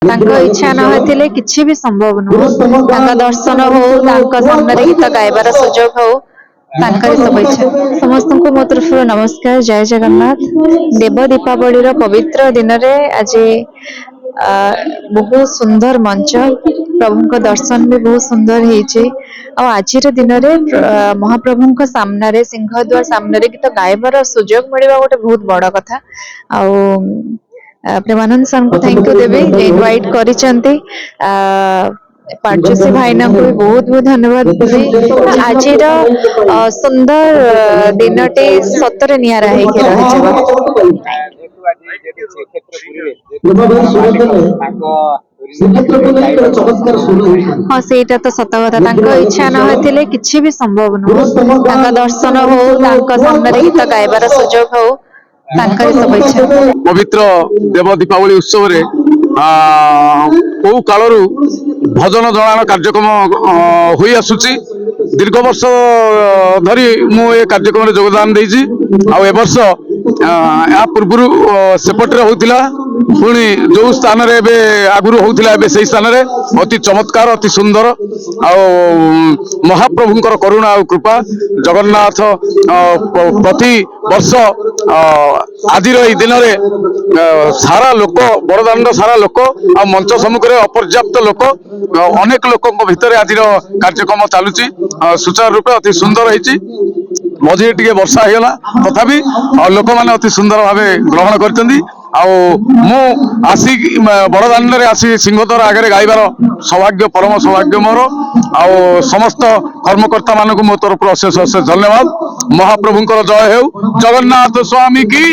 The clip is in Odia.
ତାଙ୍କ ଇଚ୍ଛା ନ ହେଇଥିଲେ କିଛି ବି ସମ୍ଭବ ନୁହଁ। ତାଙ୍କ ଦର୍ଶନ ହଉ, ତାଙ୍କ ସାମ୍ନାରେ ଗୀତ ଗାଇବାର ସୁଯୋଗ ହଉ, ତାଙ୍କରି ସବୁ ଇଚ୍ଛା। ସମସ୍ତଙ୍କୁ ମୋ ତରଫରୁ ନମସ୍କାର, ଜୟ ଜଗନ୍ନାଥ। ଦେବ ଦୀପାବଳିର ପବିତ୍ର ଦିନରେ ଆଜି ବହୁତ ସୁନ୍ଦର ମଞ୍ଚ, ପ୍ରଭୁଙ୍କ ଦର୍ଶନ ବି ବହୁତ ସୁନ୍ଦର ହେଇଛି। ଆଉ ଆଜିର ଦିନରେ ମହାପ୍ରଭୁଙ୍କ ସାମ୍ନାରେ, ସିଂହଦ୍ୱାର ସାମ୍ନାରେ ଗୀତ ଗାଇବାର ସୁଯୋଗ ମିଳିବା ଗୋଟେ ବହୁତ ବଡ କଥା। ଆଉ ପ୍ରେମାନନ୍ଦ ସାରଙ୍କୁ ଥ୍ୟାଙ୍କ ୟୁ ଦେବି ଯେ ଇନଭାଇଟ୍ କରିଛନ୍ତି। ପାଞ୍ଚୁଷୀ ଭାଇନାଙ୍କୁ ବି ବହୁତ ବହୁତ ଧନ୍ୟବାଦ ଦେବି। ଆଜିର ସୁନ୍ଦର ଦିନଟି ସତରେ ନିଆରା ହେଇକି ରହିଯିବ। ହଁ, ସେଇଟା ତ ସତ କଥା। ତାଙ୍କ ଇଚ୍ଛା ନ ହେଇଥିଲେ କିଛି ବି ସମ୍ଭବ ନୁହଁ। ତାଙ୍କ ଦର୍ଶନ ହଉ, ତାଙ୍କ ସାମ୍ନାରେ ଗୀତ ଗାଇବାର ସୁଯୋଗ ହଉ, ତାଙ୍କରି ସବୁ ଇଚ୍ଛା। ପବିତ୍ର ଦେବ ଦୀପାବଳି ଉତ୍ସବରେ କୋଉ କାଳରୁ ଭଜନ ଜଣାଣ କାର୍ଯ୍ୟକ୍ରମ ହୋଇ ଆସୁଛି। ଦୀର୍ଘ ବର୍ଷ ଧରି ମୁଁ ଏ କାର୍ଯ୍ୟକ୍ରମରେ ଯୋଗଦାନ ଦେଇଛି। ଆଉ ଏ ବର୍ଷ ଏହା ପୂର୍ବରୁ ସେପଟରେ ହଉଥିଲା, ପୁଣି ଯୋଉ ସ୍ଥାନରେ ଏବେ ଆଗରୁ ହଉଥିଲା ଏବେ ସେଇ ସ୍ଥାନରେ ଅତି ଚମତ୍କାର, ଅତି ସୁନ୍ଦର। ଆଉ ମହାପ୍ରଭୁଙ୍କର କରୁଣା ଆଉ କୃପା, ଜଗନ୍ନାଥ ପ୍ରତି ବର୍ଷ ଆଜିର ଏଇ ଦିନରେ ସାରା ଲୋକ, ବଡ଼ଦାଣ୍ଡ ସାରା ଲୋକ, ଆଉ ମଞ୍ଚ ସମ୍ମୁଖରେ ଅପର୍ଯ୍ୟାପ୍ତ ଲୋକ, ଅନେକ ଲୋକଙ୍କ ଭିତରେ ଆଜିର କାର୍ଯ୍ୟକ୍ରମ ଚାଲୁଛି ସୁଚାରୁ ରୂପେ। ଅତି ସୁନ୍ଦର ହେଇଛି। ମଝିରେ ଟିକେ ବର୍ଷା ହେଇଗଲା, ତଥାପି ଲୋକମାନେ ଅତି ସୁନ୍ଦର ଭାବେ ଗ୍ରହଣ କରିଛନ୍ତି। ଆଉ ମୁଁ ଆସିକି ବଡ଼ଦାଣ୍ଡରେ ଆସି ସିଂହଦ୍ୱାର ଆଗରେ ଗାଇବାର ସୌଭାଗ୍ୟ, ପରମ ସୌଭାଗ୍ୟ ମୋର। ଆଉ ସମସ୍ତ କର୍ମକର୍ତ୍ତା ମାନଙ୍କୁ ମୋ ତରଫରୁ ଅଶେଷ ଅଶେଷ ଧନ୍ୟବାଦ। ମହାପ୍ରଭୁଙ୍କର ଜୟ ହେଉ। ଜଗନ୍ନାଥ ସ୍ୱାମୀ କି